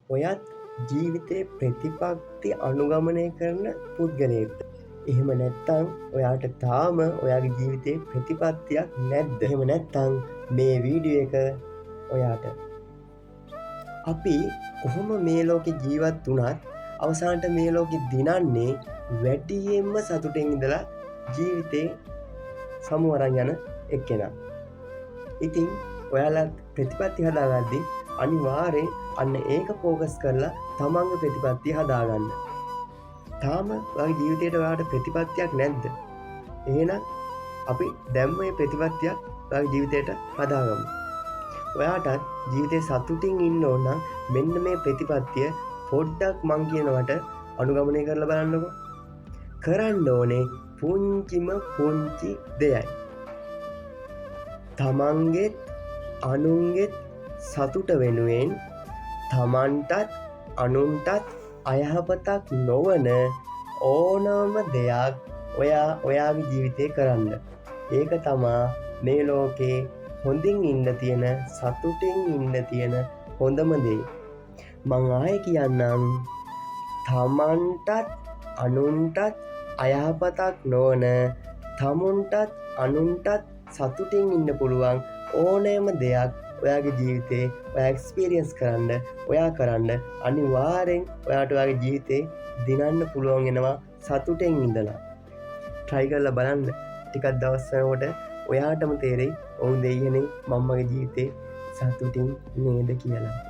ඔයත් ජීවිතේ ප්‍රතිපත්ති අනුගමනය කරන පුද්ගලයෙක්ද? එහෙම නැත්නම් ඔයාට තාම ඔයාගේ ජීවිතේ ප්‍රතිපත්තියක් නැද්ද? එහෙම නැත්නම් මේ වීඩියෝ එක ඔයාට. අපි කොහොම මේ ලෝකේ ජීවත් වුණත් අවසානට මේ ලෝකෙ දිනන්නේ වැඩියෙන්ම සතුටින් ඉඳලා ජීවිතේ සමු අරන් යන එක්කෙනා. ඉතින් ඔයාලා ප්‍රතිපත්ති හදාගද්දී අනිවාර්යෙන් අන්න ඒක ફોකස් කරලා තමන්ගේ ප්‍රතිපත්තිය හදාගන්න. තාම ඔයාගේ ජීවිතේට ඔයාට ප්‍රතිපත්තියක් නැද්ද? එහෙනම් අපි දැන් මේ ප්‍රතිපත්තියක් ඔයාගේ ජීවිතේට හදාගමු. ඔයාටත් ජීවිතේ සතුටින් ඉන්න ඕන නම් මෙන්න මේ ප්‍රතිපත්තිය පොඩ්ඩක් මං කියනවට අනුගමනය කරලා බලන්නකෝ. කරන්න ඕනේ පුංචිම පුංචි දෙයයි. තමන්ගෙත් අනුන්ගෙත් සතුට වෙනුවෙන් තමන්ටත් අනුන්ටත් අයහපතක් නොවන ඕනම දෙයක් ඔයාගේ ජීවිතේ කරන්න. ඒක තමා මේ ලෝකේ හොඳින් ඉන්න තියෙන සතුටින් ඉන්න තියෙන හොඳම දේ. මං ආයෙ කියන්නම් තමන්ටත් අනුන්ටත් අයහපතක් නොවන තමුන්ටත් අනුන්ටත් සතුටින් ඉන්න පුළුවන් ඕනෑම දෙයක් ඔයාගේ ජීවිතේ ඔයා එක්ස්පීරියන්ස් කරන්න ඔයා කරන්න අනිවාර්යෙන් ඔයාට ඔයාගේ ජීවිතේ දිනන්න පුළුවන් වෙනවා සතුටෙන් ඉඳලා. try කරලා බලන්න. ටිකක් දවස් යනකොට ඔයාටම තේරෙයි ඔව් දෙයියනේ මම මගේ ජීවිතේ සතුටින් නේද කියලා.